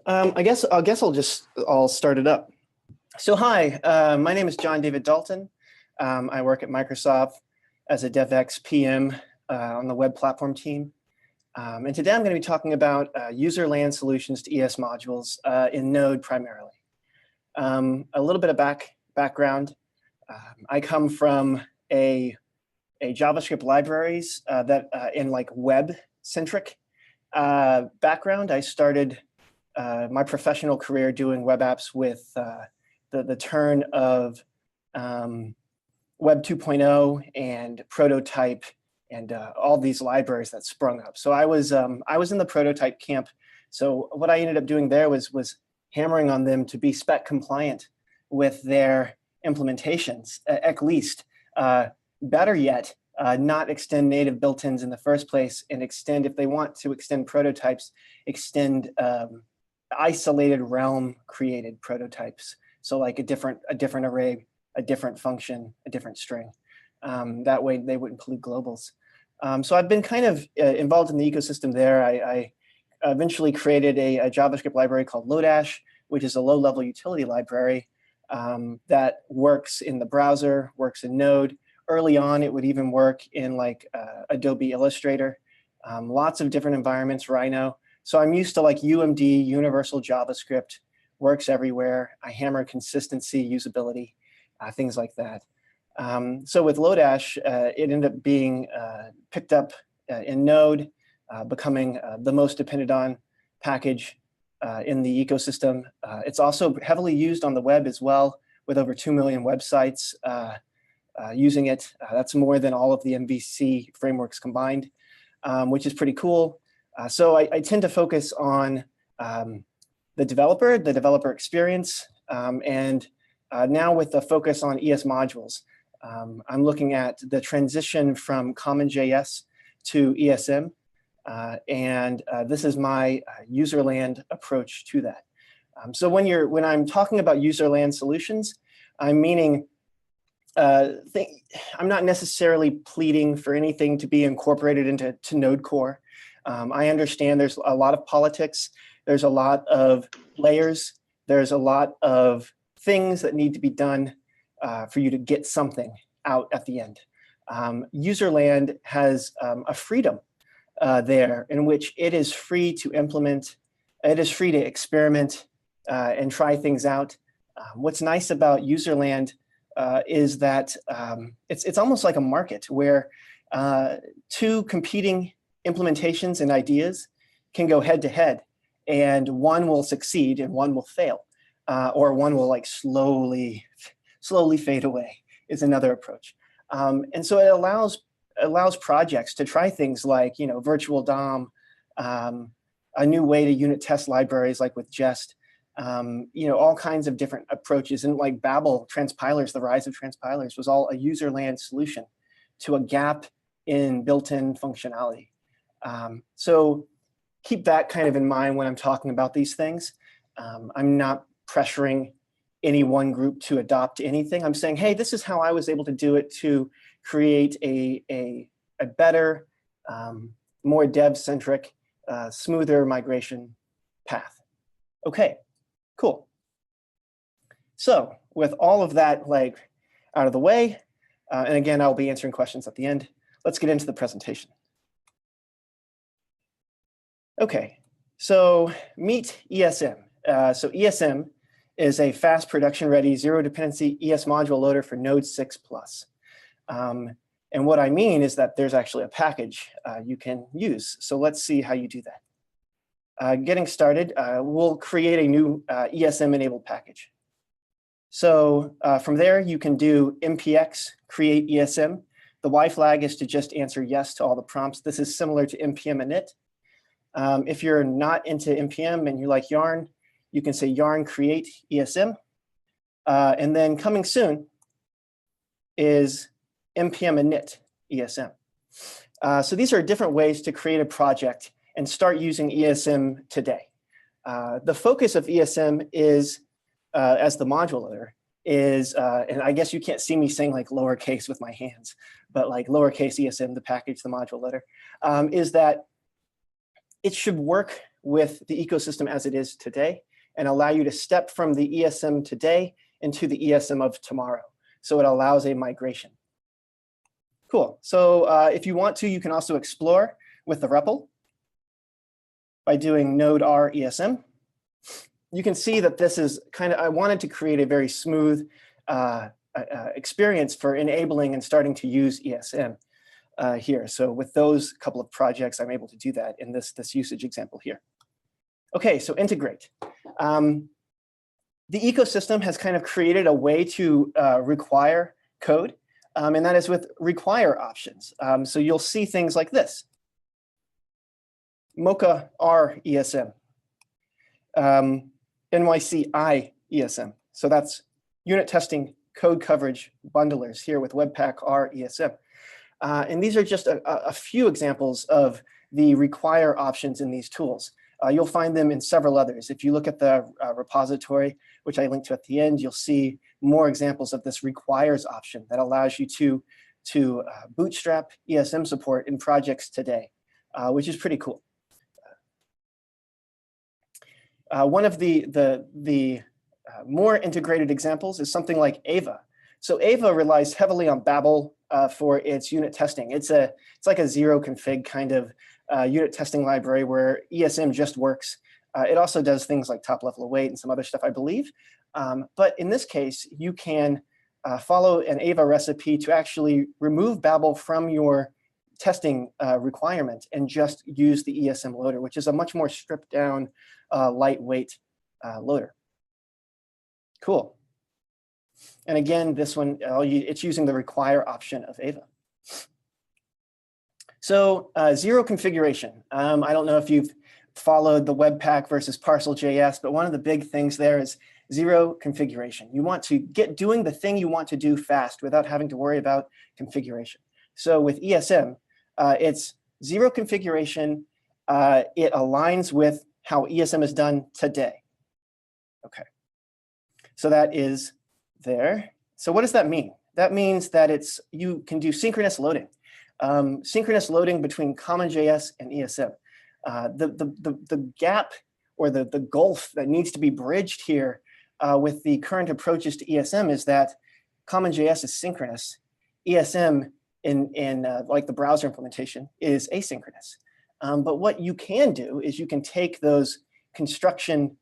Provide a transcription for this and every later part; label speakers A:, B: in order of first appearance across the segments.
A: I'll start it up. So hi, my name is John David Dalton. I work at Microsoft as a DevX PM on the web platform team. And today I'm going to be talking about Userland solutions to ES modules in Node primarily. A little bit of background. I come from a JavaScript libraries that in like web-centric background. I started my professional career doing web apps with the turn of Web 2.0 and Prototype and all these libraries that sprung up. So I was in the prototype camp. So what I ended up doing there was hammering on them to be spec compliant with their implementations, at least. Better yet, not extend native built-ins in the first place, and extend, if they want to extend prototypes, extend isolated realm created prototypes. So like a different array, a different function, a different string. That way they wouldn't pollute globals. So I've been kind of involved in the ecosystem there. I eventually created a JavaScript library called Lodash, which is a low-level utility library that works in the browser, works in Node. Early on, it would even work in like Adobe Illustrator, lots of different environments, Rhino. So I'm used to like UMD, universal JavaScript, works everywhere. I hammer consistency, usability, things like that. So with Lodash, it ended up being picked up in Node, becoming the most depended on package in the ecosystem. It's also heavily used on the web as well, with over 2 million websites using it. That's more than all of the MVC frameworks combined, which is pretty cool. So I tend to focus on the developer experience, and now with the focus on ES modules. I'm looking at the transition from CommonJS to ESM, and this is my Userland approach to that. So when I'm talking about Userland solutions, I'm meaning I'm not necessarily pleading for anything to be incorporated into Node Core. I understand there's a lot of politics, there's a lot of layers, there's a lot of things that need to be done for you to get something out at the end. Userland has a freedom there in which it is free to implement, it is free to experiment and try things out. What's nice about Userland is that it's almost like a market where two competing implementations and ideas can go head to head, and one will succeed and one will fail, or one will like slowly fade away is another approach. And so it allows projects to try things like, you know, virtual DOM, a new way to unit test libraries like with Jest, you know, all kinds of different approaches. And like Babel, Transpilers, the rise of Transpilers was all a Userland solution to a gap in built-in functionality. So keep that kind of in mind when I'm talking about these things. I'm not pressuring any one group to adopt anything. I'm saying, hey, this is how I was able to do it to create a better, more dev-centric, smoother migration path. Okay, cool. So with all of that like out of the way, and again, I'll be answering questions at the end, let's get into the presentation. Okay, so meet ESM. So ESM is a fast production-ready zero-dependency ES module loader for Node 6+. And what I mean is that there's actually a package you can use. So let's see how you do that. Getting started, we'll create a new ESM-enabled package. So from there, you can do npx create ESM. The Y flag is to just answer yes to all the prompts. This is similar to npm init. If you're not into npm and you like Yarn, you can say yarn create ESM. And then coming soon is npm init ESM. So these are different ways to create a project and start using ESM today. The focus of ESM is, as the module loader, is, and I guess you can't see me saying like lowercase with my hands, but like lowercase ESM, the package, the module loader, is that it should work with the ecosystem as it is today and allow you to step from the ESM today into the ESM of tomorrow. So it allows a migration. Cool. So if you want to, you can also explore with the REPL by doing node r ESM. You can see that this is kind of, I wanted to create a very smooth experience for enabling and starting to use ESM here. So with those couple of projects, I'm able to do that in this usage example here. Okay, so integrate. The ecosystem has kind of created a way to require code, and that is with require options. So you'll see things like this. Mocha R ESM, NYC I ESM. So that's unit testing code coverage bundlers here with Webpack R ESM. And these are just a few examples of the require options in these tools. You'll find them in several others. If you look at the repository, which I linked to at the end, you'll see more examples of this requires option that allows you to bootstrap ESM support in projects today, which is pretty cool. One of the more integrated examples is something like Ava. So Ava relies heavily on Babel for its unit testing. It's like a zero config kind of unit testing library where ESM just works. It also does things like top level await and some other stuff, I believe. But in this case, you can follow an Ava recipe to actually remove Babel from your testing requirement and just use the ESM loader, which is a much more stripped down, lightweight loader. Cool. And again, this one, it's using the require option of Ava. So zero configuration. I don't know if you've followed the Webpack versus Parcel.js, but one of the big things there is zero configuration. You want to get doing the thing you want to do fast without having to worry about configuration. So with ESM, it's zero configuration. It aligns with how ESM is done today. Okay. So that is there. So what does that mean? That means that you can do synchronous loading. Synchronous loading between CommonJS and ESM. The gap or the gulf that needs to be bridged here with the current approaches to ESM is that CommonJS is synchronous. ESM in like the browser implementation is asynchronous. But what you can do is you can take those construction,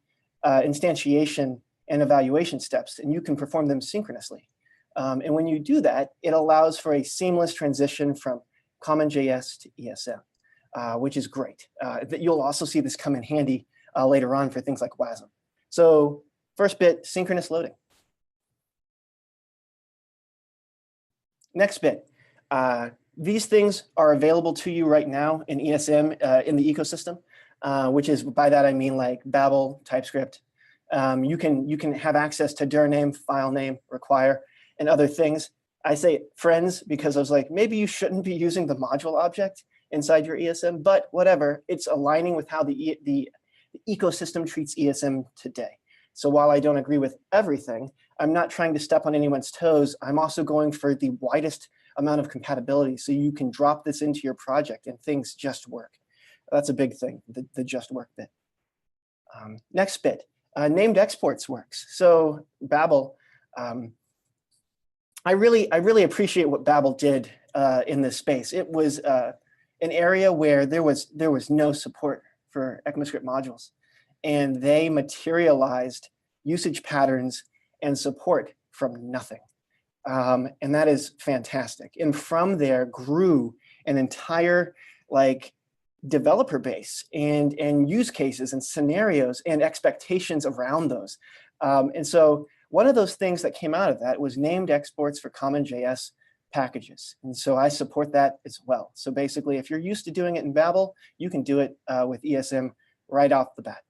A: instantiation, and evaluation steps, and you can perform them synchronously. And when you do that, it allows for a seamless transition from CommonJS to ESM, which is great. You'll also see this come in handy later on for things like WASM. So first bit, synchronous loading. Next bit, these things are available to you right now in ESM in the ecosystem, which is, by that I mean like Babel, TypeScript. You can have access to dir name, file name, require, and other things. I say friends because I was like, maybe you shouldn't be using the module object inside your ESM, but whatever, it's aligning with how the ecosystem treats ESM today. So while I don't agree with everything, I'm not trying to step on anyone's toes. I'm also going for the widest amount of compatibility so you can drop this into your project and things just work. That's a big thing, the just work bit. Next bit, named exports works. So Babel, I really appreciate what Babel did in this space. It was an area where there was no support for ECMAScript modules, and they materialized usage patterns and support from nothing. And that is fantastic. And from there grew an entire developer base and use cases and scenarios and expectations around those. And so one of those things that came out of that was named exports for CommonJS packages. And so I support that as well. So basically, if you're used to doing it in Babel, you can do it with ESM right off the bat.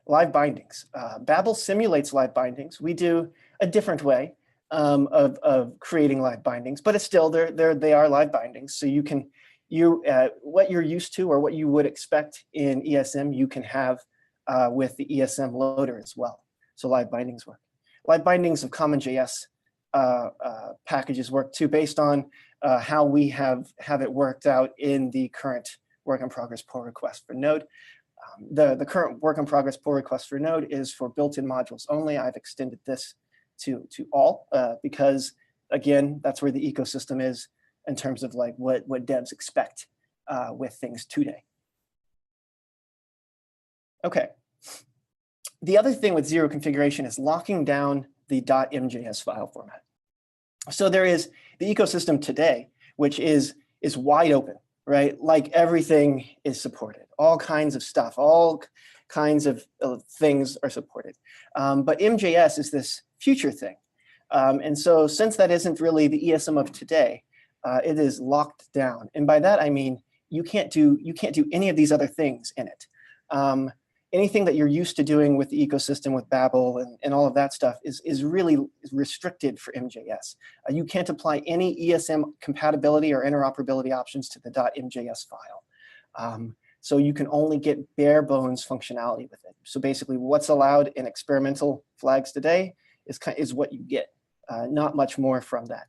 A: Live bindings. Babel simulates live bindings. We do a different way of creating live bindings, but it's still they are live bindings. So you can what you're used to or what you would expect in ESM, you can have with the ESM loader as well. So live bindings work. Live bindings of CommonJS packages work too, based on how we have it worked out in the current work in progress pull request for Node. The current work in progress pull request for Node is for built-in modules only. I've extended this to all because, again, that's where the ecosystem is in terms of like what devs expect with things today. Okay. The other thing with zero configuration is locking down the .mjs file format. So there is the ecosystem today, which is wide open, right? Like everything is supported. All kinds of stuff, all kinds of things are supported. But MJS is this future thing. And so since that isn't really the ESM of today, it is locked down. And by that, I mean, you can't do any of these other things in it. Anything that you're used to doing with the ecosystem, with Babel and all of that stuff is really restricted for MJS. You can't apply any ESM compatibility or interoperability options to the .mjs file. So you can only get bare bones functionality with it. So basically what's allowed in experimental flags today is what you get, not much more from that.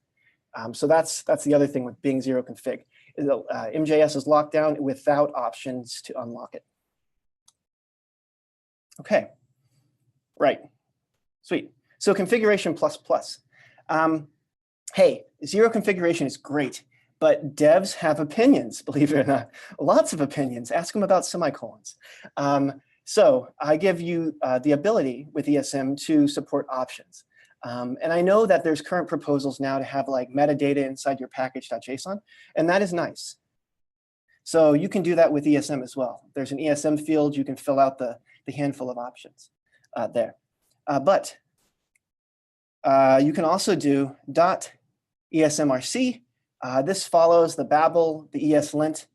A: So that's the other thing with being zero config. MJS is locked down without options to unlock it. Okay, right, sweet. So configuration plus. Hey, zero configuration is great, but devs have opinions, believe it or not, lots of opinions. Ask them about semicolons. So I give you the ability with ESM to support options. And I know that there's current proposals now to have like metadata inside your package.json, and that is nice. So you can do that with ESM as well. There's an ESM field, you can fill out the handful of options there. But you can also do .esmrc. This follows the Babel, the ESLint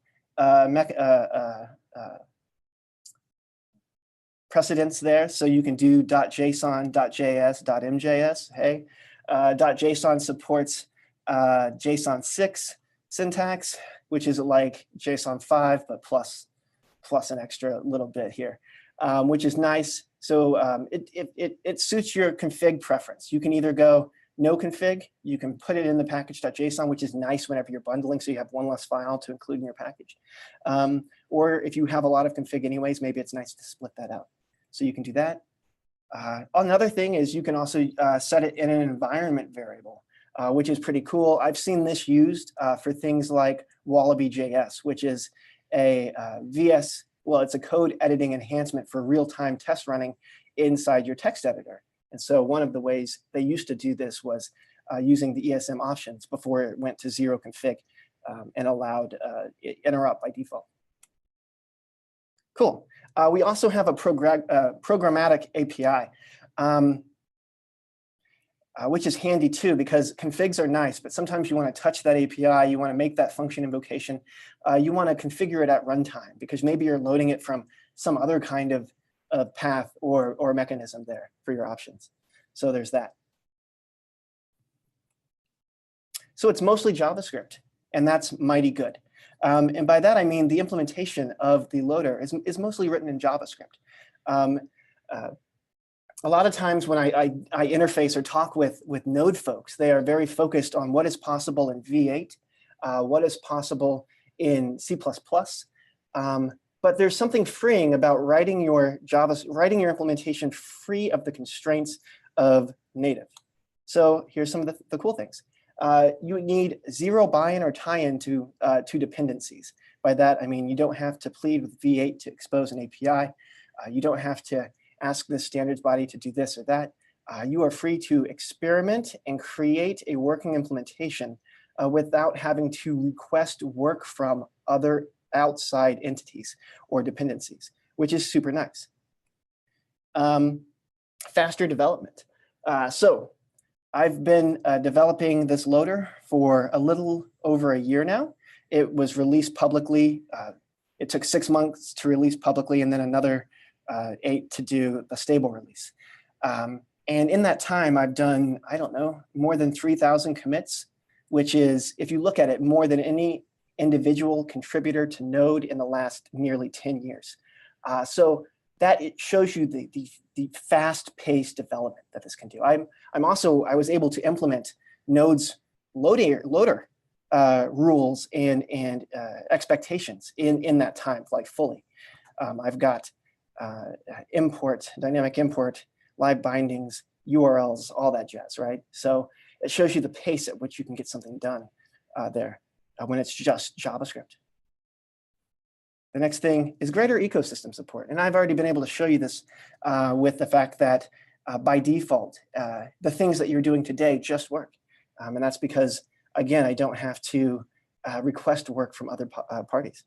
A: precedents there. So you can do .json, .js, .mjs. Hey, .json supports JSON 6 syntax, which is like JSON 5, but plus an extra little bit here, which is nice. So it suits your config preference. You can either go no config, you can put it in the package.json, which is nice whenever you're bundling, so you have one less file to include in your package. Or if you have a lot of config anyways, maybe it's nice to split that out. So you can do that. Another thing is you can also set it in an environment variable, which is pretty cool. I've seen this used for things like Wallaby.js, which is a VS, well, it's a code editing enhancement for real-time test running inside your text editor. And so one of the ways they used to do this was using the ESM options before it went to zero config and allowed interrupt by default. Cool. We also have a programmatic API, which is handy too, because configs are nice, but sometimes you want to touch that API, you want to make that function invocation, you want to configure it at runtime, because maybe you're loading it from some other kind of path or mechanism there for your options. So there's that. So it's mostly JavaScript, and that's mighty good. And by that, I mean the implementation of the loader is mostly written in JavaScript. A lot of times when I interface or talk with Node folks, they are very focused on what is possible in V8, what is possible in C++. But there's something freeing about writing your implementation free of the constraints of native. So here's some of the cool things. You need zero buy-in or tie-in to dependencies. By that, I mean you don't have to plead with V8 to expose an API. You don't have to ask the standards body to do this or that. You are free to experiment and create a working implementation without having to request work from other outside entities or dependencies, which is super nice. Faster development. So I've been developing this loader for a little over a year now. It was released publicly. It took 6 months to release publicly and then another 8 to do the stable release. And in that time, I've done, I don't know, more than 3,000 commits, which is, if you look at it, more than any individual contributor to Node in the last nearly 10 years. So that it shows you the fast-paced development that this can do. I was able to implement Node's loader rules and expectations in that time, like fully. I've got dynamic import, live bindings, URLs, all that jazz, right? So it shows you the pace at which you can get something done there when it's just JavaScript. The next thing is greater ecosystem support. And I've already been able to show you this with the fact that by default, the things that you're doing today just work. And that's because, again, I don't have to request work from other parties.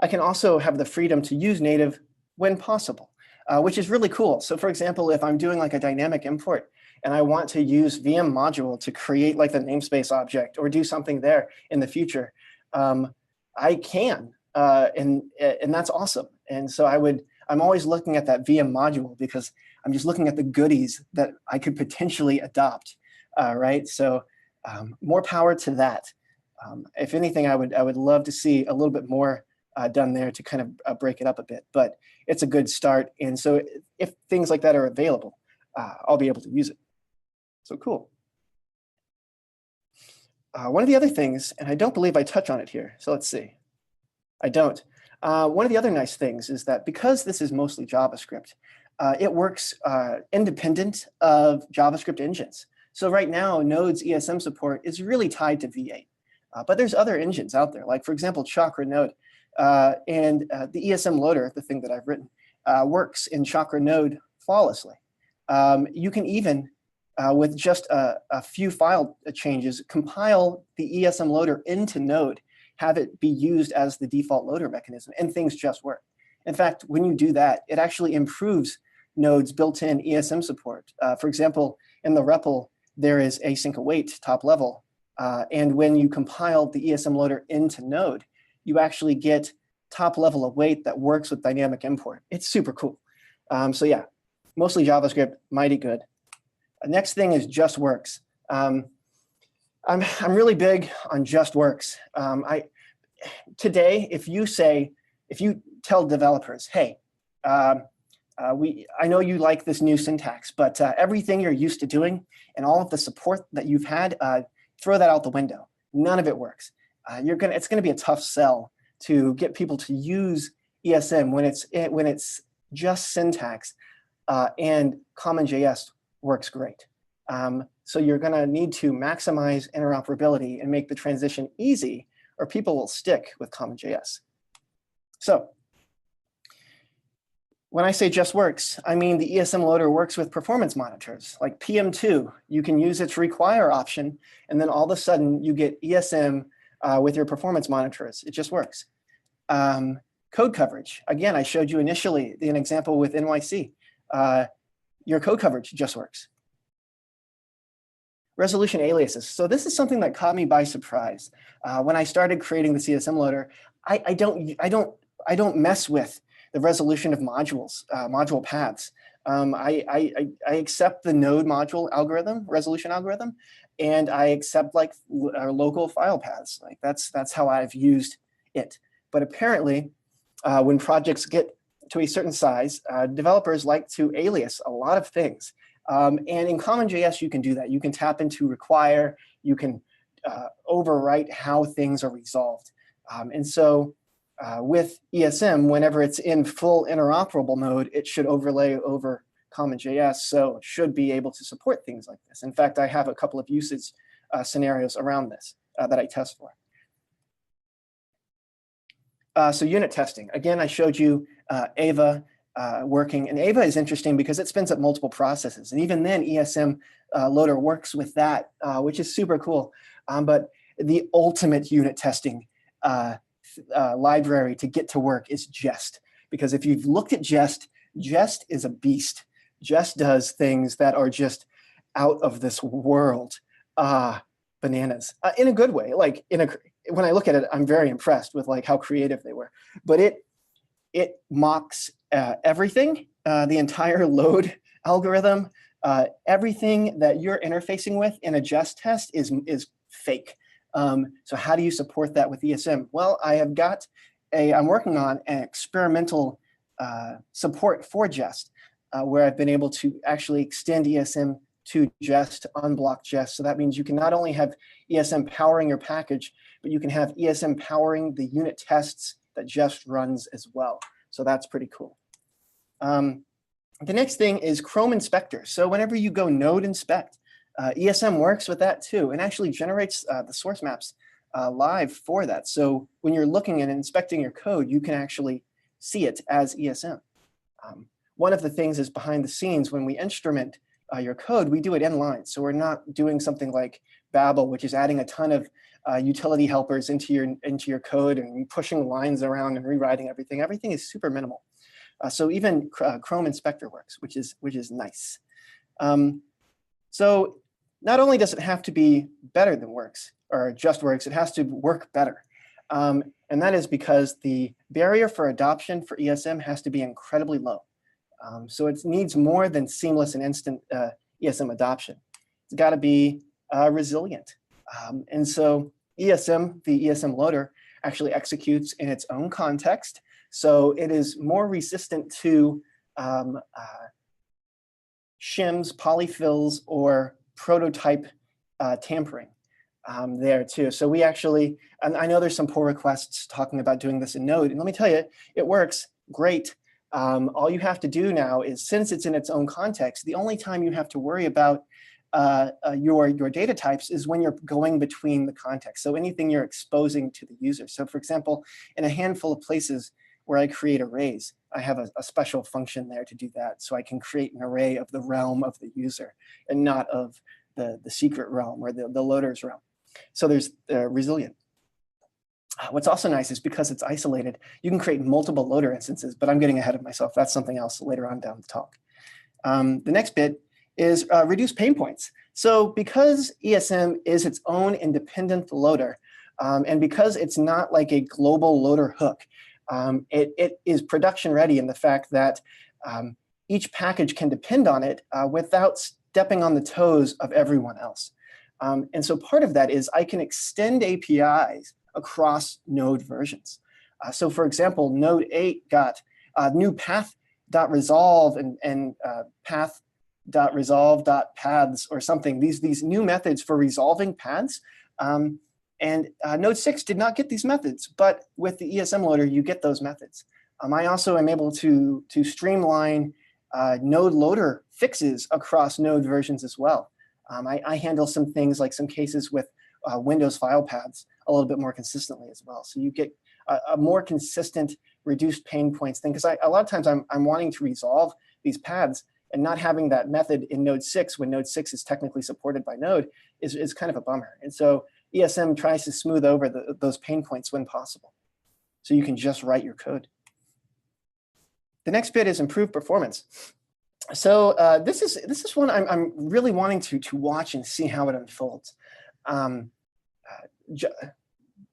A: I can also have the freedom to use native when possible, which is really cool. So for example, if I'm doing like a dynamic import and I want to use VM module to create like the namespace object or do something there in the future, I can, and that's awesome. And so I'm always looking at that VM module because I'm just looking at the goodies that I could potentially adopt, right? So more power to that. If anything, I would love to see a little bit more done there to kind of break it up a bit, but it's a good start. And so if things like that are available, I'll be able to use it. So cool. One of the other things, and I don't believe I touch on it here, so let's see. I don't. One of the other nice things is that because this is mostly JavaScript, it works independent of JavaScript engines. So right now, Node's ESM support is really tied to V8. But there's other engines out there, like for example, Chakra Node. And the ESM Loader, the thing that I've written, works in Chakra Node flawlessly. You can even, with just a few file changes, compile the ESM Loader into Node, have it be used as the default loader mechanism, and things just work. In fact, when you do that, it actually improves Node's built-in ESM support. For example, in the REPL, there is async await top level. And when you compile the ESM Loader into Node, you actually get top level await that works with dynamic import. It's super cool. So yeah, mostly JavaScript, mighty good. Next thing is just works. I'm really big on just works. Today, if you tell developers, hey, I know you like this new syntax, but everything you're used to doing and all of the support that you've had, throw that out the window. None of it works. It's gonna be a tough sell to get people to use ESM when it's just syntax, and CommonJS works great. So you're gonna need to maximize interoperability and make the transition easy, or people will stick with CommonJS. So when I say just works, I mean the ESM Loader works with performance monitors, like PM2. You can use its require option, and then all of a sudden you get ESM with your performance monitors. It just works. Code coverage. Again, I showed you initially an example with NYC. Your code coverage just works. Resolution aliases. So this is something that caught me by surprise. When I started creating the ESM Loader, I don't mess with the resolution of modules, module paths. I accept the node module algorithm, resolution algorithm, and I accept like local file paths. Like that's how I've used it. But apparently, when projects get to a certain size, developers like to alias a lot of things. And in CommonJS, you can do that. You can tap into require. You can overwrite how things are resolved. And so with ESM, whenever it's in full interoperable mode, it should overlay over CommonJS. So it should be able to support things like this. In fact, I have a couple of usage scenarios around this that I test for. So unit testing. Again, I showed you Ava working. And Ava is interesting because it spins up multiple processes. And even then, ESM Loader works with that, which is super cool. But the ultimate unit testing library to get to work is Jest. Because if you've looked at Jest, Jest is a beast. Jest does things that are just out of this world. Bananas. In a good way. Like when I look at it, I'm very impressed with like how creative they were. But it mocks everything, the entire load algorithm, everything that you're interfacing with in a Jest test is fake. So how do you support that with ESM? Well, I have got I'm working on an experimental support for Jest, where I've been able to actually extend ESM to Jest to unblock Jest. So that means you can not only have ESM powering your package, but you can have ESM powering the unit tests that Jest runs as well. So that's pretty cool. The next thing is Chrome Inspector. So whenever you go node inspect, ESM works with that too, and actually generates the source maps live for that. So when you're looking and inspecting your code, you can actually see it as ESM. One of the things is behind the scenes, when we instrument your code, we do it inline. So we're not doing something like Babel, which is adding a ton of utility helpers into your code and pushing lines around and rewriting everything. Everything is super minimal. So even Chrome Inspector works, which is nice. So not only does it have to be better than works or just works, it has to work better. And that is because the barrier for adoption for ESM has to be incredibly low. So it needs more than seamless and instant ESM adoption. It's got to be resilient. And so ESM, the ESM loader, actually executes in its own context. So it is more resistant to shims, polyfills, or prototype tampering there too. So we actually, and I know there's some pull requests talking about doing this in Node, and let me tell you, it works great. All you have to do now is, since it's in its own context, the only time you have to worry about your data types is when you're going between the context. So anything you're exposing to the user. So for example, in a handful of places where I create arrays, I have a special function there to do that. So I can create an array of the realm of the user and not of the secret realm or the loader's realm. So there's resilient. What's also nice is because it's isolated, you can create multiple loader instances, but I'm getting ahead of myself. That's something else later on down the talk. The next bit is reduce pain points. So because ESM is its own independent loader, and because it's not like a global loader hook, it is production ready in the fact that each package can depend on it without stepping on the toes of everyone else. And so part of that is I can extend APIs across node versions. So for example, node 8 got new path.resolve and path.resolve.paths or something, these new methods for resolving paths. And node 6 did not get these methods, but with the ESM loader, you get those methods. I also am able to streamline node loader fixes across node versions as well. I handle some things like some cases with Windows file paths a little bit more consistently as well. So you get a more consistent reduced pain points thing, because a lot of times I'm wanting to resolve these paths, and not having that method in node 6 when node 6 is technically supported by node is kind of a bummer. And so ESM tries to smooth over those pain points when possible. So you can just write your code. The next bit is improved performance. So this is one I'm really wanting to watch and see how it unfolds.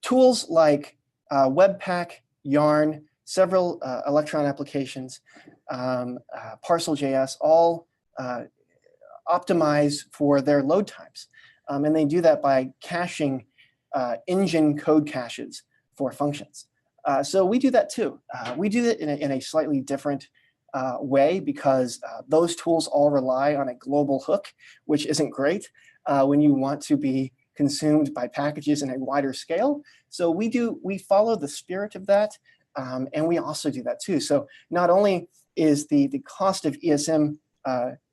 A: Tools like Webpack, Yarn, several Electron applications, Parcel.js, all optimize for their load times. And they do that by caching engine code caches for functions. So we do that too. We do it in a slightly different way, because those tools all rely on a global hook, which isn't great when you want to be consumed by packages in a wider scale. So we follow the spirit of that, and we also do that too. So not only is the cost of ESM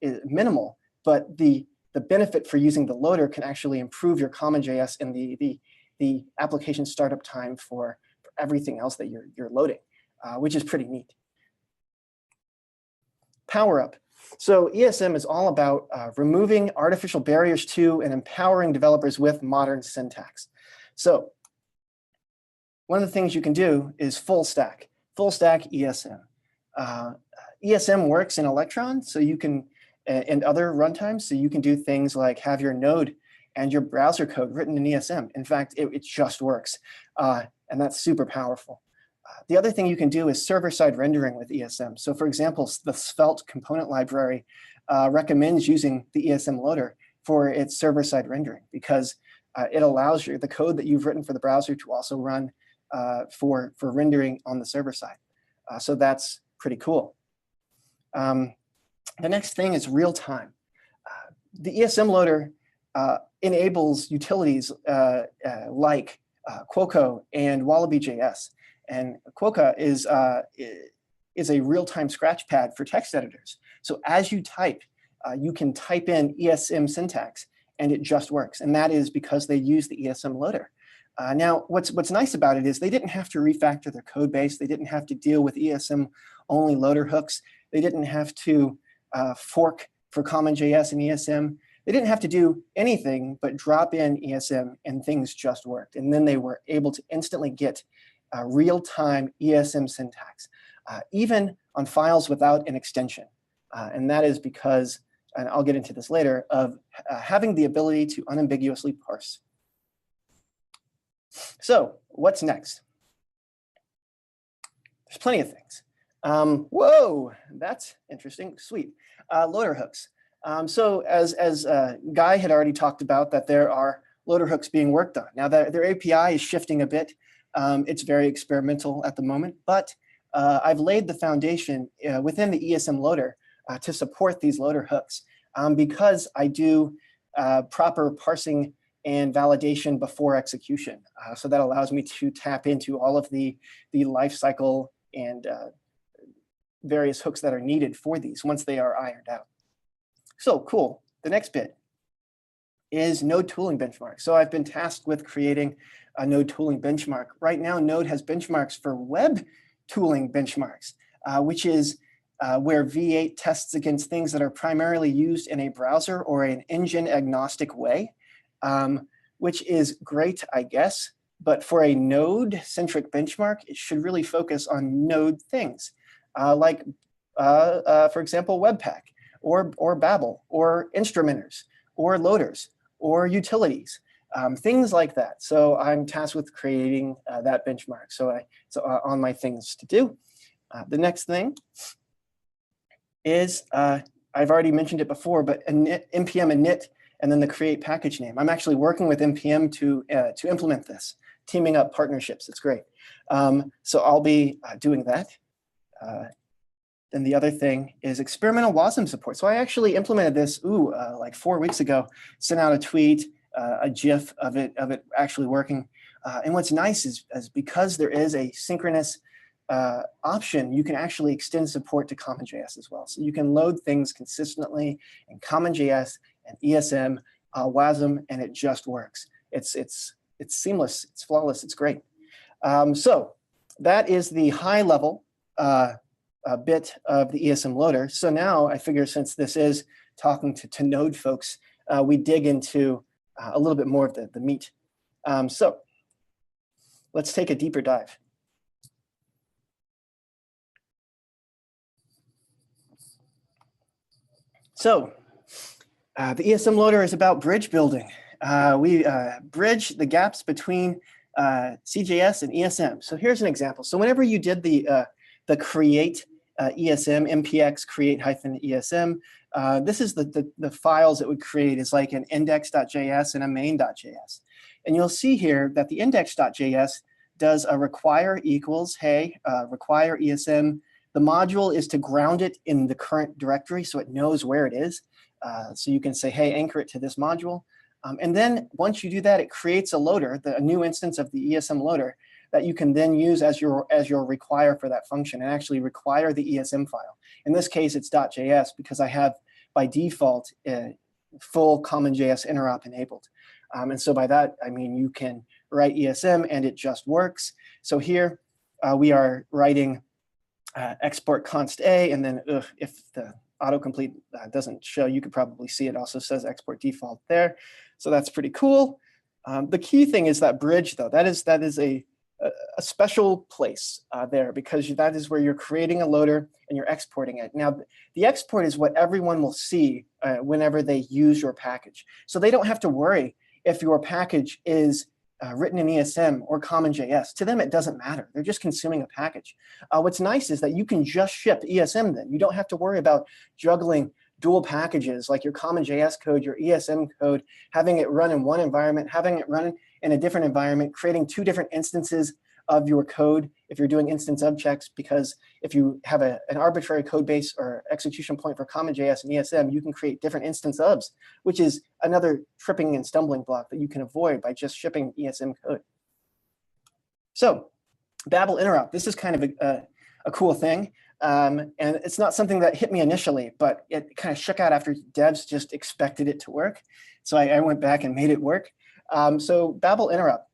A: is minimal, but the benefit for using the loader can actually improve your CommonJS and the application startup time for everything else that you're loading, which is pretty neat. Power up. So ESM is all about removing artificial barriers to and empowering developers with modern syntax. So one of the things you can do is full stack ESM. ESM works in Electron, so you can, and other runtimes, so you can do things like have your node and your browser code written in ESM. In fact, it just works, and that's super powerful. The other thing you can do is server-side rendering with ESM. So for example, the Svelte component library recommends using the ESM loader for its server-side rendering, because it allows the code that you've written for the browser to also run for rendering on the server side. So that's pretty cool. The next thing is real time. The ESM loader enables utilities like Quokka and Wallaby.js. And Quokka is a real-time scratch pad for text editors. So as you type, you can type in ESM syntax and it just works. And that is because they use the ESM loader. Now, what's nice about it is they didn't have to refactor their code base. They didn't have to deal with ESM-only loader hooks. They didn't have to fork for CommonJS and ESM. They didn't have to do anything but drop in ESM and things just worked. And then they were able to instantly get real-time ESM syntax, even on files without an extension. And that is because, and I'll get into this later, of having the ability to unambiguously parse. So what's next? There's plenty of things. Whoa, that's interesting. Sweet. Loader hooks. So as Guy had already talked about, that there are loader hooks being worked on. Now their API is shifting a bit. It's very experimental at the moment, but I've laid the foundation within the ESM loader to support these loader hooks because I do proper parsing and validation before execution. So that allows me to tap into all of the lifecycle and various hooks that are needed for these once they are ironed out. So cool. The next bit is node tooling benchmark. So I've been tasked with creating a node tooling benchmark. Right now, Node has benchmarks for web tooling benchmarks, which is where V8 tests against things that are primarily used in a browser or an engine agnostic way, which is great, I guess. But for a node-centric benchmark, it should really focus on node things, like, for example, Webpack, or Babel, or instrumenters, or loaders, or utilities, things like that. So I'm tasked with creating that benchmark. So on my things to do. The next thing is, I've already mentioned it before, but npm init, and then the create package name. I'm actually working with npm to implement this, teaming up partnerships. It's great. So I'll be doing that. Then the other thing is experimental WASM support. So I actually implemented this like 4 weeks ago, sent out a tweet, a GIF of it actually working. And what's nice is because there is a synchronous option, you can actually extend support to CommonJS as well. So you can load things consistently in CommonJS and ESM, WASM, and it just works. It's seamless, it's flawless, it's great. So that is the high level bit of the ESM loader. So now I figure, since this is talking to Node folks, we dig into a little bit more of the meat. So let's take a deeper dive. So the ESM loader is about bridge building. We bridge the gaps between CJS and ESM. So here's an example. So whenever you did the create ESM, npx create-ESM, this is the files it would create is like an index.js and a main.js. And you'll see here that the index.js does a require equals, hey, require ESM. The module is to ground it in the current directory so it knows where it is. So you can say, hey, anchor it to this module. And then once you do that, it creates a loader, a new instance of the ESM loader that you can then use as your require for that function and actually require the ESM file. In this case, it's .js because I have, by default, full CommonJS interop enabled. And so by that, I mean you can write ESM and it just works. So here we are writing export const A, and then if the autocomplete doesn't show, you could probably see it also says export default there. So that's pretty cool. The key thing is that bridge, though. That is a special place there, because that is where you're creating a loader and you're exporting it. Now, the export is what everyone will see whenever they use your package. So they don't have to worry if your package is written in ESM or CommonJS. To them, it doesn't matter. They're just consuming a package. What's nice is that you can just ship ESM then. You don't have to worry about juggling dual packages like your CommonJS code, your ESM code, having it run in one environment, having it run in a different environment, creating two different instances of your code if you're doing instance of checks, because if you have an arbitrary code base or execution point for CommonJS and ESM, you can create different instance ofs, which is another tripping and stumbling block that you can avoid by just shipping ESM code. So Babel interrupt, this is kind of a cool thing. And it's not something that hit me initially, but it kind of shook out after devs just expected it to work. So I went back and made it work. So Babel interrupt.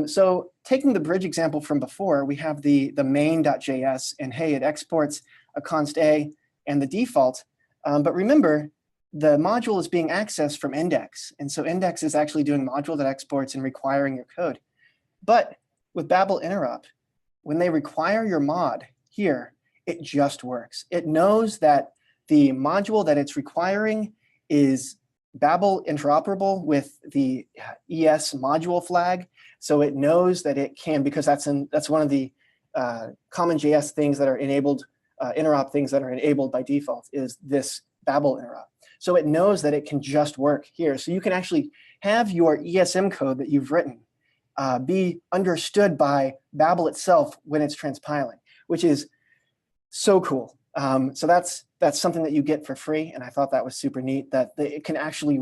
A: So taking the bridge example from before, we have the main.js, and hey, it exports a const A and the default. But remember, the module is being accessed from index. And so index is actually doing module.exports and requiring your code. But with Babel interrupt, when they require your mod here, it just works. It knows that the module that it's requiring is Babel interoperable with the ES module flag. So it knows that it can, because that's one of the CommonJS things that are enabled, interop things that are enabled by default is this Babel interop. So it knows that it can just work here. So you can actually have your ESM code that you've written be understood by Babel itself when it's transpiling, which is so cool. So that's something that you get for free, and I thought that was super neat that it can actually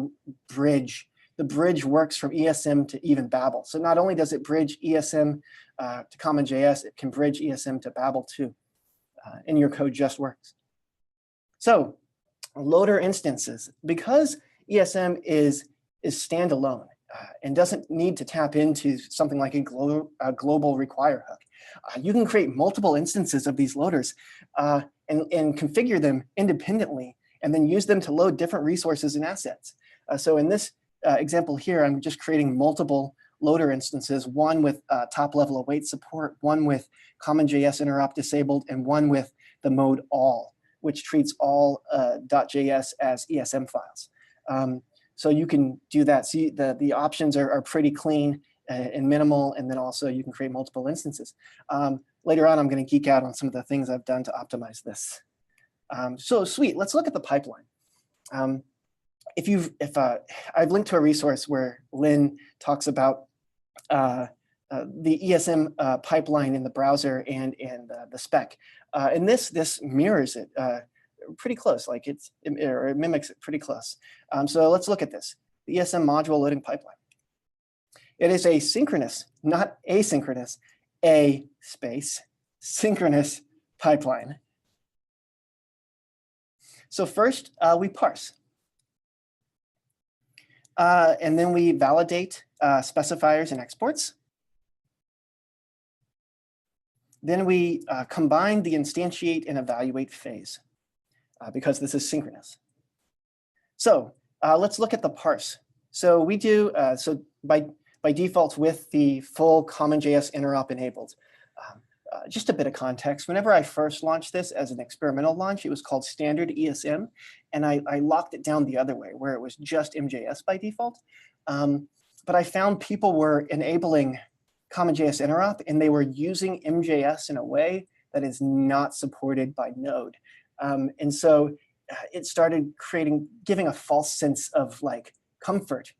A: bridge. The bridge works from ESM to even Babel. So not only does it bridge ESM to CommonJS, it can bridge ESM to Babel too, and your code just works. So loader instances, because ESM is standalone and doesn't need to tap into something like a global require hook. You can create multiple instances of these loaders and configure them independently, and then use them to load different resources and assets. So in this example here, I'm just creating multiple loader instances, one with top-level await support, one with CommonJS interop disabled, and one with the mode all, which treats all .js as ESM files. So you can do that. See, the options are pretty clean and minimal, and then also you can create multiple instances. Later on, I'm going to geek out on some of the things I've done to optimize this. So sweet, let's look at the pipeline. I've linked to a resource where Lynn talks about the ESM pipeline in the browser and the spec. And this mirrors it pretty close, like it mimics it pretty close. So let's look at this, the ESM module loading pipeline. It is a synchronous, not asynchronous, synchronous pipeline. So first, we parse. And then we validate specifiers and exports. Then we combine the instantiate and evaluate phase, because this is synchronous. So let's look at the parse. So we do, so by default with the full CommonJS interop enabled. Just a bit of context, whenever I first launched this as an experimental launch, it was called standard ESM, and I locked it down the other way, where it was just MJS by default. But I found people were enabling CommonJS interop, and they were using MJS in a way that is not supported by Node. And so it started giving a false sense of like comfort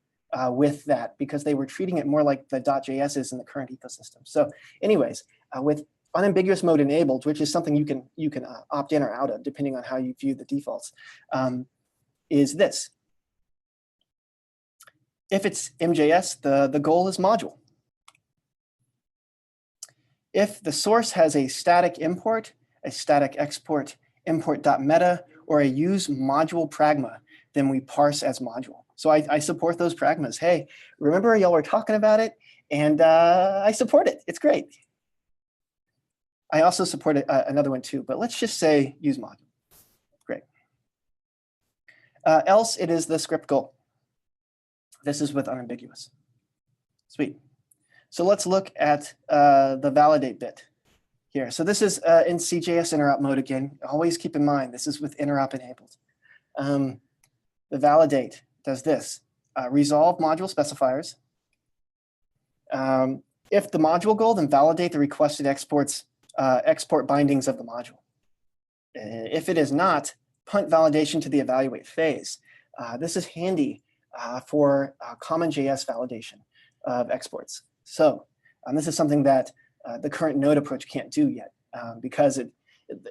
A: with that, because they were treating it more like the .js is in the current ecosystem. So anyways, with unambiguous mode enabled, which is something you can opt in or out of depending on how you view the defaults, is this. If it's MJS, the goal is module. If the source has a static import, a static export, import.meta, or a use module pragma, then we parse as module. So I support those pragmas. Hey, remember y'all were talking about it, and I support it. It's great. I also support another one too, but let's just say use module. Great. Else it is the script goal. This is with unambiguous. Sweet. So let's look at the validate bit here. So this is in CJS interop mode again. Always keep in mind, this is with interop enabled. The validate does this. Resolve module specifiers. If the module goal, then validate the requested export bindings of the module. If it is not, punt validation to the evaluate phase. This is handy for CommonJS validation of exports. So this is something that the current node approach can't do yet, because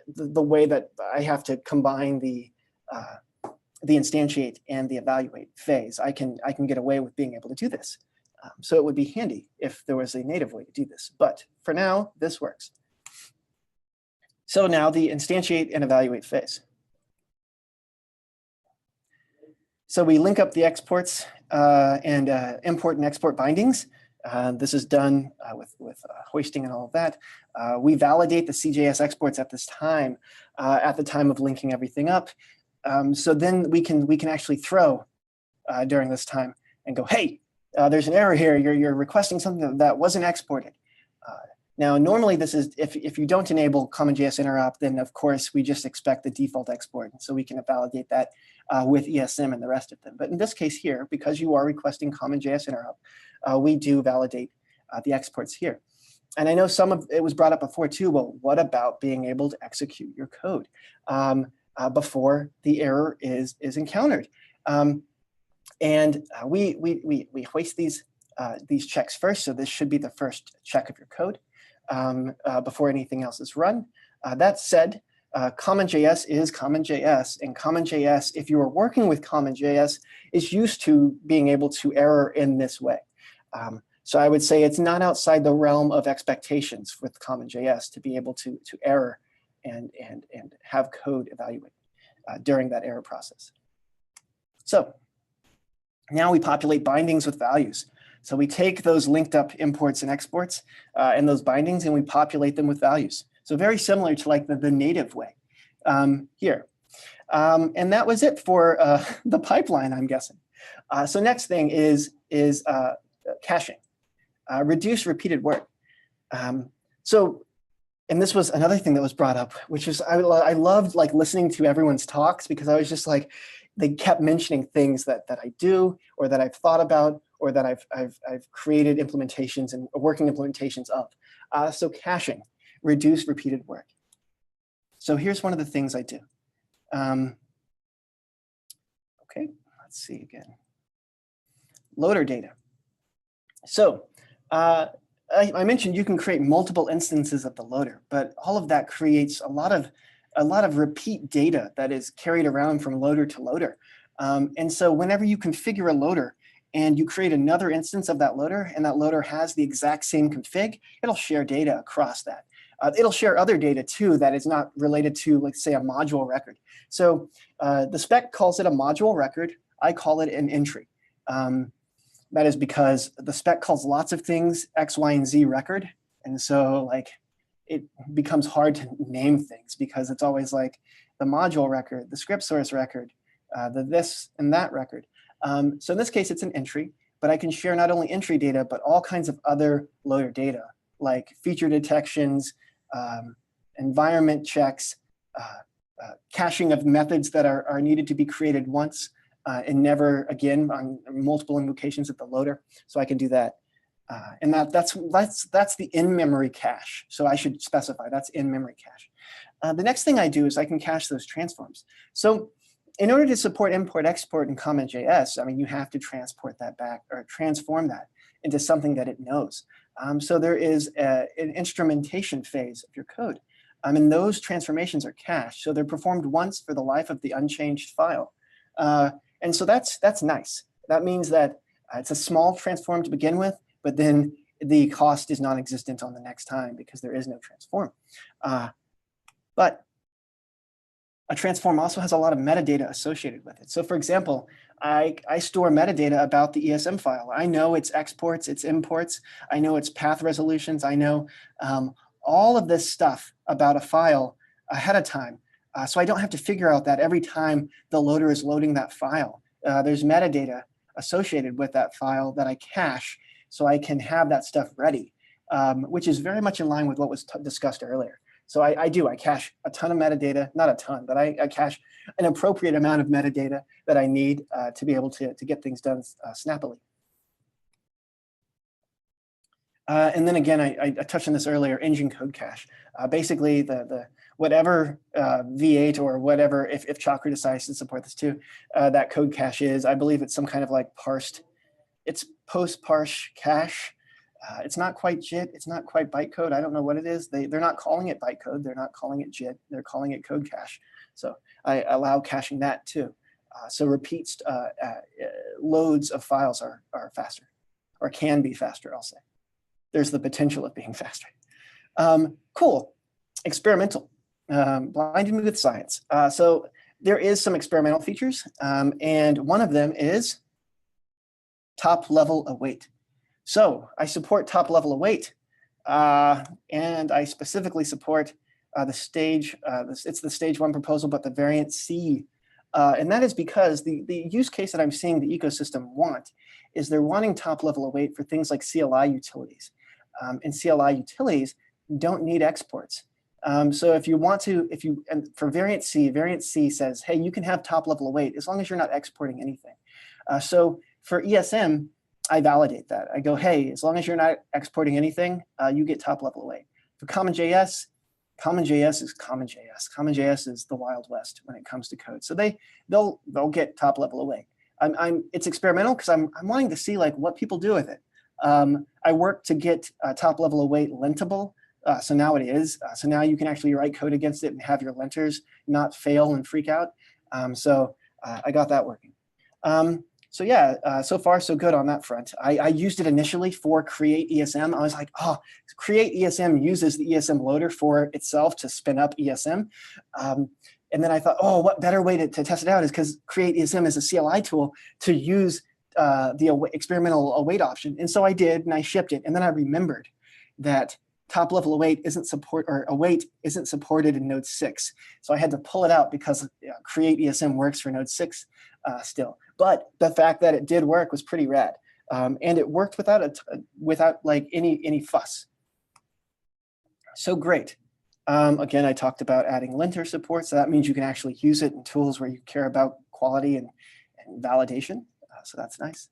A: the way that I have to combine the instantiate and the evaluate phase, I can get away with being able to do this. So it would be handy if there was a native way to do this. But for now, this works. So now the instantiate and evaluate phase. So we link up the exports and import and export bindings. This is done with hoisting and all of that. We validate the CJS exports at this time, at the time of linking everything up. So then we can actually throw during this time and go, hey, there's an error here. You're requesting something that wasn't exported. Now, normally this is, if you don't enable CommonJS interop, then of course we just expect the default export. So we can validate that with ESM and the rest of them. But in this case here, because you are requesting CommonJS interop, we do validate the exports here. And I know some of it was brought up before too. Well, what about being able to execute your code before the error is encountered? And we hoist these checks first. So this should be the first check of your code before anything else is run. That said, CommonJS is CommonJS, and CommonJS, if you are working with CommonJS, is used to being able to error in this way. So I would say it's not outside the realm of expectations with CommonJS to be able to error and have code evaluate during that error process. So now we populate bindings with values. So we take those linked up imports and exports and those bindings, and we populate them with values. So very similar to like the native way here. And that was it for the pipeline, I'm guessing. So next thing is caching. Reduce repeated work. And this was another thing that was brought up, which is I loved like listening to everyone's talks, because I was just like, they kept mentioning things that I do or that I've thought about or that I've created implementations and working implementations of. So caching, reduce repeated work. So here's one of the things I do. Okay, let's see again. Loader data. So I mentioned you can create multiple instances of the loader, but all of that creates a lot of repeat data that is carried around from loader to loader. And so whenever you configure a loader and you create another instance of that loader, and that loader has the exact same config, it'll share data across that. It'll share other data too that is not related to, like, say, a module record. So the spec calls it a module record. I call it an entry. That is because the spec calls lots of things X, Y, and Z record. And so like it becomes hard to name things because it's always like the module record, the script source record, the this and that record. So in this case, it's an entry, but I can share not only entry data, but all kinds of other loader data, like feature detections, environment checks, caching of methods that are needed to be created once and never again on multiple invocations of the loader. So I can do that. And that's the in-memory cache. So I should specify that's in-memory cache. The next thing I do is I can cache those transforms. So in order to support import export in CommonJS, I mean, you have to transport that back or transform that into something that it knows. So there is an instrumentation phase of your code. And those transformations are cached. So they're performed once for the life of the unchanged file. And so that's nice. That means that it's a small transform to begin with, but then the cost is non-existent on the next time because there is no transform. But a transform also has a lot of metadata associated with it. So for example, I store metadata about the ESM file. I know its exports, its imports. I know its path resolutions. I know all of this stuff about a file ahead of time. So I don't have to figure out that every time the loader is loading that file. There's metadata associated with that file that I cache so I can have that stuff ready, which is very much in line with what was discussed earlier. So I cache a ton of metadata, not a ton, but I cache an appropriate amount of metadata that I need to be able to get things done snappily. And then again, I touched on this earlier, engine code cache. Basically, the whatever V8 or whatever, if Chakra decides to support this too, that code cache is, I believe it's some kind of like parsed, it's post-parse cache. It's not quite JIT. It's not quite bytecode. I don't know what it is. They're not calling it bytecode. They're not calling it JIT. They're calling it code cache. So I allow caching that too. So repeats loads of files are faster, or can be faster, I'll say. There's the potential of being faster. Cool. Experimental. Blinded me with science. So there is some experimental features, and one of them is top level await. So I support top level await, and I specifically support the stage, it's the stage 1 proposal, but the variant C. And that is because the use case that I'm seeing the ecosystem want is they're wanting top level await for things like CLI utilities. And CLI utilities don't need exports. So if you want to, and for variant C says, hey, you can have top level await as long as you're not exporting anything. So for ESM, I validate that. I go, hey, as long as you're not exporting anything, you get top level await. For CommonJS is CommonJS. CommonJS is the Wild West when it comes to code. So they'll get top level await. It's experimental because I'm wanting to see like what people do with it. I work to get top level await lintable. So now it is. So now you can actually write code against it and have your linters not fail and freak out. So I got that working. So yeah, so far so good on that front. I used it initially for create ESM. I was like, oh, create ESM uses the ESM loader for itself to spin up ESM. And then I thought, oh, what better way to test it out is because create ESM is a CLI tool to use the experimental await option. And so I did, and I shipped it. And then I remembered that top level await isn't supported in Node 6. So I had to pull it out because create ESM works for Node 6 still. But the fact that it did work was pretty rad. And it worked without like any fuss. So great. Again, I talked about adding linter support. So that means you can actually use it in tools where you care about quality and validation. So that's nice.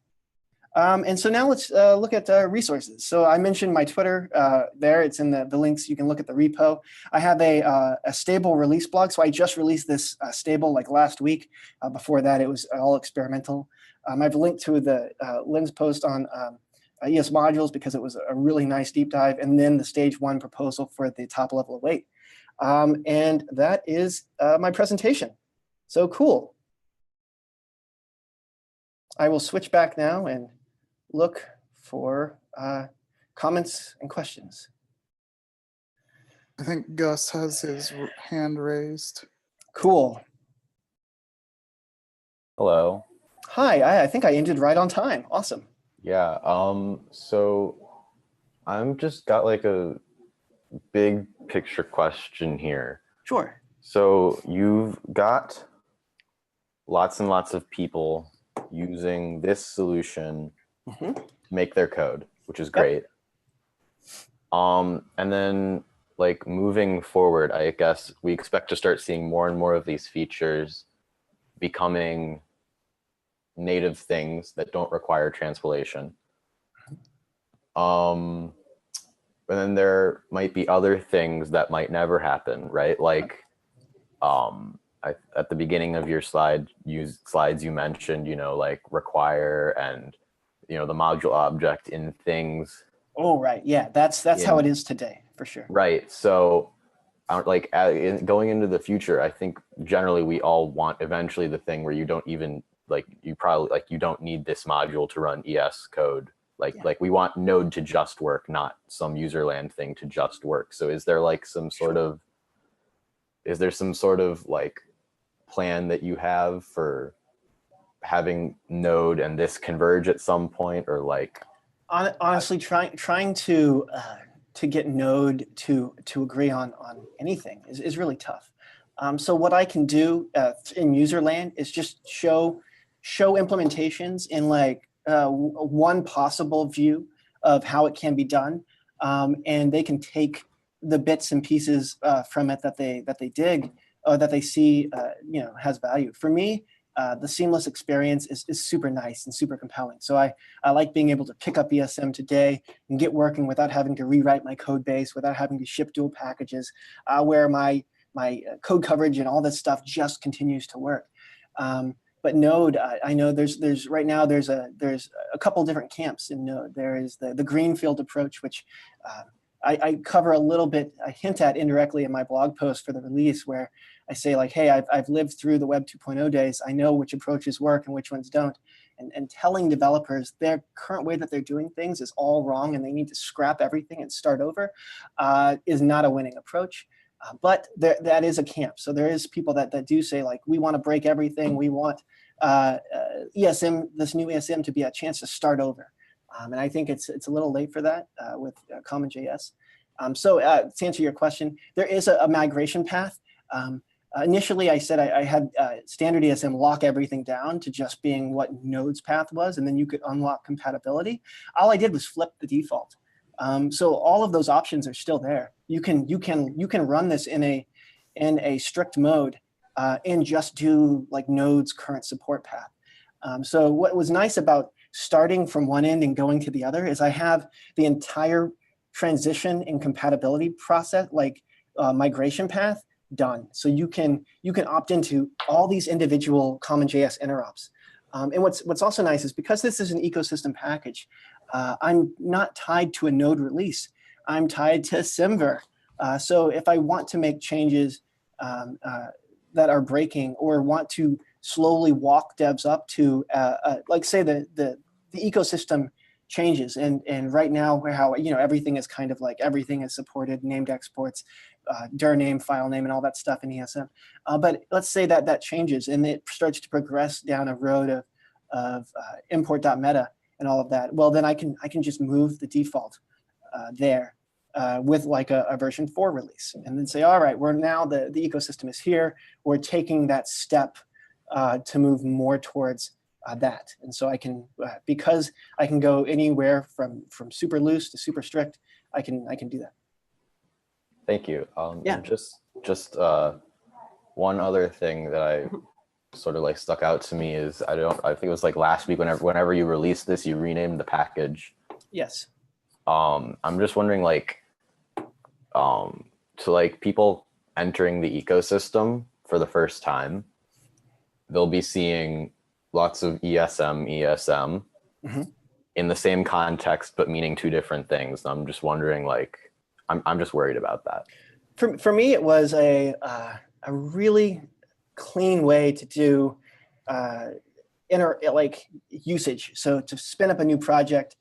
A: And so now let's look at resources. So I mentioned my Twitter there. It's in the links. You can look at the repo. I have a stable release blog. So I just released this stable like last week. Before that, it was all experimental. I've linked to the Lynn's post on ES modules because it was a really nice deep dive. And then the stage 1 proposal for the top level await. And that is my presentation. So cool. I will switch back now and look for comments and questions.
B: I think Gus has his hand raised.
A: Cool.
C: Hello.
A: Hi, I think I ended right on time. Awesome.
C: Yeah, so I'm just got like a big picture question here.
A: Sure.
C: So you've got lots and lots of people using this solution to make their code, which is great. And then like moving forward, I guess we expect to start seeing more and more of these features becoming native things that don't require transpilation. And then there might be other things that might never happen, right? Like at the beginning of your slides you mentioned, like require and the module object in things.
A: Oh, right. Yeah, that's how it is today, for sure.
C: Right. So like going into the future, I think generally we all want eventually the thing where you don't even you don't need this module to run ES code. Like we want node to just work, not some userland thing to just work. So is there like some sort of like plan that you have for having node and this converge at some point, or like
A: honestly trying to get node to agree on anything is really tough. So what I can do in userland is just show implementations in like one possible view of how it can be done, and they can take the bits and pieces from it that they dig or that they see has value. For me, the seamless experience is super nice and super compelling. So I like being able to pick up ESM today and get working without having to rewrite my code base, without having to ship dual packages, where my code coverage and all this stuff just continues to work. but Node, I know there's right now there's a couple different camps in Node. There is the greenfield approach, which I cover a little bit, I hint at indirectly in my blog post for the release, where I say like, hey, I've lived through the Web 2.0 days. I know which approaches work and which ones don't. And telling developers their current way that they're doing things is all wrong and they need to scrap everything and start over is not a winning approach. But that is a camp. So there is people that do say like, we want to break everything. We want ESM, this new ESM, to be a chance to start over. And I think it's a little late for that with CommonJS. So to answer your question, there is a migration path. Initially, I said I had standard ESM lock everything down to just being what Node's path was, and then you could unlock compatibility. All I did was flip the default. So all of those options are still there. You can run this in a strict mode and just do like Node's current support path. So what was nice about starting from one end and going to the other is I have the entire transition and compatibility process, like migration path, done. So you can opt into all these individual CommonJS interops. And what's also nice is because this is an ecosystem package, I'm not tied to a Node release. I'm tied to Symver. So if I want to make changes that are breaking or want to slowly walk devs up to, like say the ecosystem changes, and right now how everything is kind of like everything is supported, named exports, dir name, file name, and all that stuff in ESM. But let's say that changes and it starts to progress down a road of import.meta and all of that. Well, then I can just move the default there with like a version 4 release, and then say, all right, we're now the ecosystem is here. We're taking that step to move more towards that. And so I can, because I can go anywhere from super loose to super strict, I can do that.
C: Thank you.
A: Yeah.
C: Just one other thing that I sort of like stuck out to me is I think it was like last week whenever you released this, you renamed the package.
A: Yes.
C: I'm just wondering like to like people entering the ecosystem for the first time, they'll be seeing lots of ESM in the same context, but meaning two different things. I'm just wondering, like, I'm just worried about that.
A: For me, it was a really clean way to do usage. So to spin up a new project,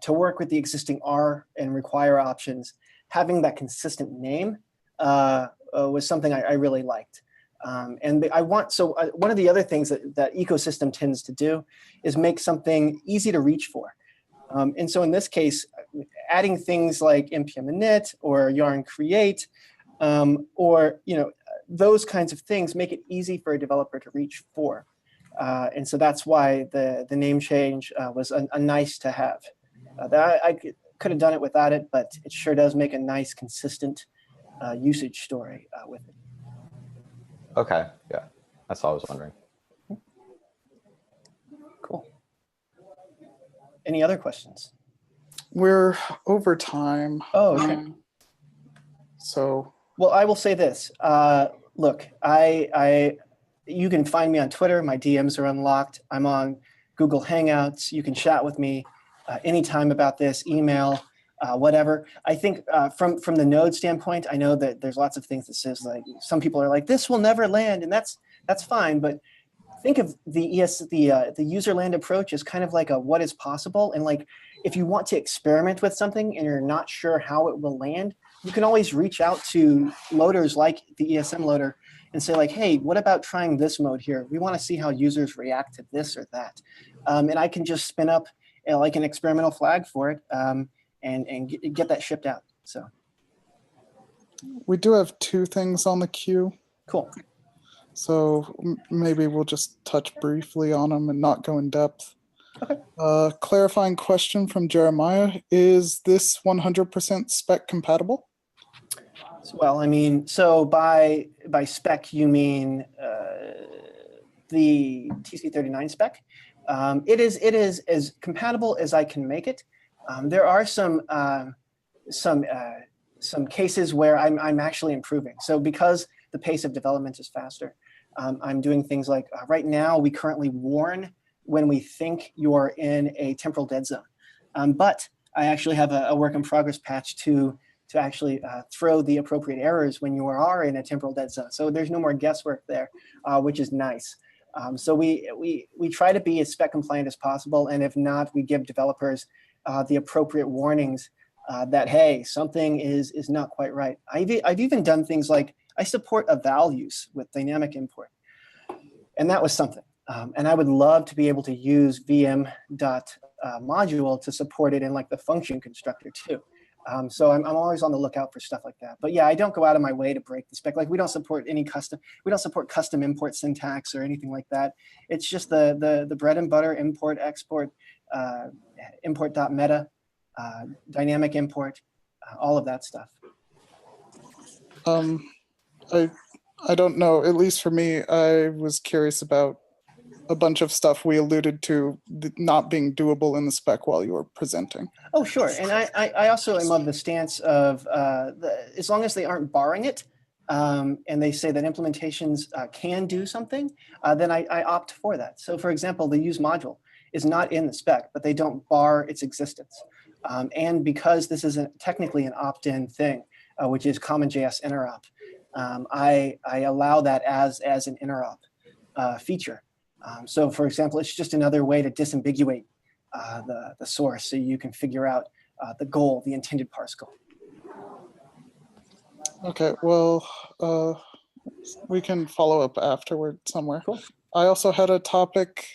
A: to work with the existing R and require options, having that consistent name was something I really liked. And one of the other things that ecosystem tends to do is make something easy to reach for. And so in this case, adding things like npm init or yarn create, or those kinds of things make it easy for a developer to reach for. And so that's why the name change was a nice to have. I could have done it without it, but it sure does make a nice, consistent usage story with it.
C: Okay, yeah, that's all I was wondering.
A: Cool. Any other questions?
B: We're over time.
A: Oh, okay. Well, I will say this. Look, you can find me on Twitter. My DMs are unlocked. I'm on Google Hangouts. You can chat with me anytime about this, email, whatever. I think from the Node standpoint, I know that there's lots of things that says like some people are like, this will never land, and that's fine. But think of the Userland approach as kind of like a what is possible. And like if you want to experiment with something and you're not sure how it will land, you can always reach out to loaders like the ESM Loader and say like, hey, what about trying this mode here? We want to see how users react to this or that. And I can just spin up like an experimental flag for it and get that shipped out. So
B: we do have two things on the queue.
A: Cool.
B: So maybe we'll just touch briefly on them and not go in depth.
A: Okay.
B: Clarifying question from Jeremiah: is this 100% spec compatible?
A: Well, I mean, so by spec you mean the TC39 spec. It is as compatible as I can make it. There are some cases where I'm actually improving. So because the pace of development is faster, I'm doing things like right now we currently warn when we think you're in a temporal dead zone. But I actually have a work in progress patch to actually throw the appropriate errors when you are in a temporal dead zone. So there's no more guesswork there, which is nice. So we try to be as spec compliant as possible, and if not, we give developers the appropriate warnings that, hey, something is not quite right. I've even done things like I support a val use with dynamic import, and that was something. And I would love to be able to use vm.module to support it in like the function constructor too. So I'm always on the lookout for stuff like that. But yeah, I don't go out of my way to break the spec. Like we don't support custom import syntax or anything like that. It's just the bread and butter import, export, import.meta, dynamic import, all of that stuff.
B: I don't know, at least for me, I was curious about a bunch of stuff we alluded to not being doable in the spec while you were presenting.
A: Oh, sure. And I also am of the stance of as long as they aren't barring it and they say that implementations can do something, then I opt for that. So for example, the use module is not in the spec, but they don't bar its existence. And because this is technically an opt-in thing, which is CommonJS interop, I allow that as an interop feature. So for example, it's just another way to disambiguate the source so you can figure out the goal, the intended parse goal.
B: Okay, well, we can follow up afterward somewhere.
A: Cool.
B: I also had a topic.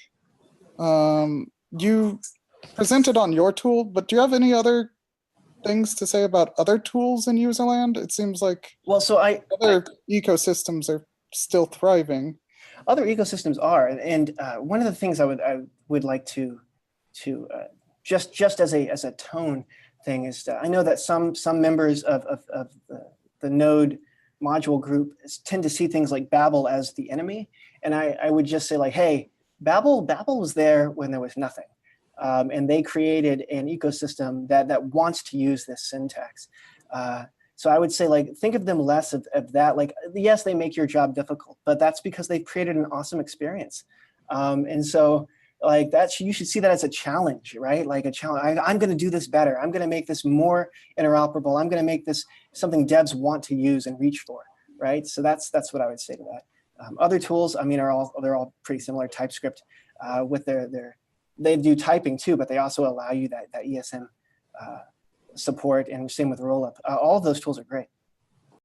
B: You presented on your tool, but do you have any other things to say about other tools in Userland? It seems like other ecosystems are still thriving.
A: Other ecosystems are, and one of the things I would like to just as a tone thing is I know that some members of the Node module group tend to see things like Babel as the enemy, and I would just say like, hey, Babel was there when there was nothing, and they created an ecosystem that wants to use this syntax. So I would say, like, think of them less of that. Like, yes, they make your job difficult, but that's because they've created an awesome experience. And so, like, you should see that as a challenge, right? Like a challenge. I'm going to do this better. I'm going to make this more interoperable. I'm going to make this something devs want to use and reach for, right? So that's what I would say to that. Other tools, I mean, they're all pretty similar. TypeScript with they do typing too, but they also allow you that ESM support, and same with rollup. All of those tools are great.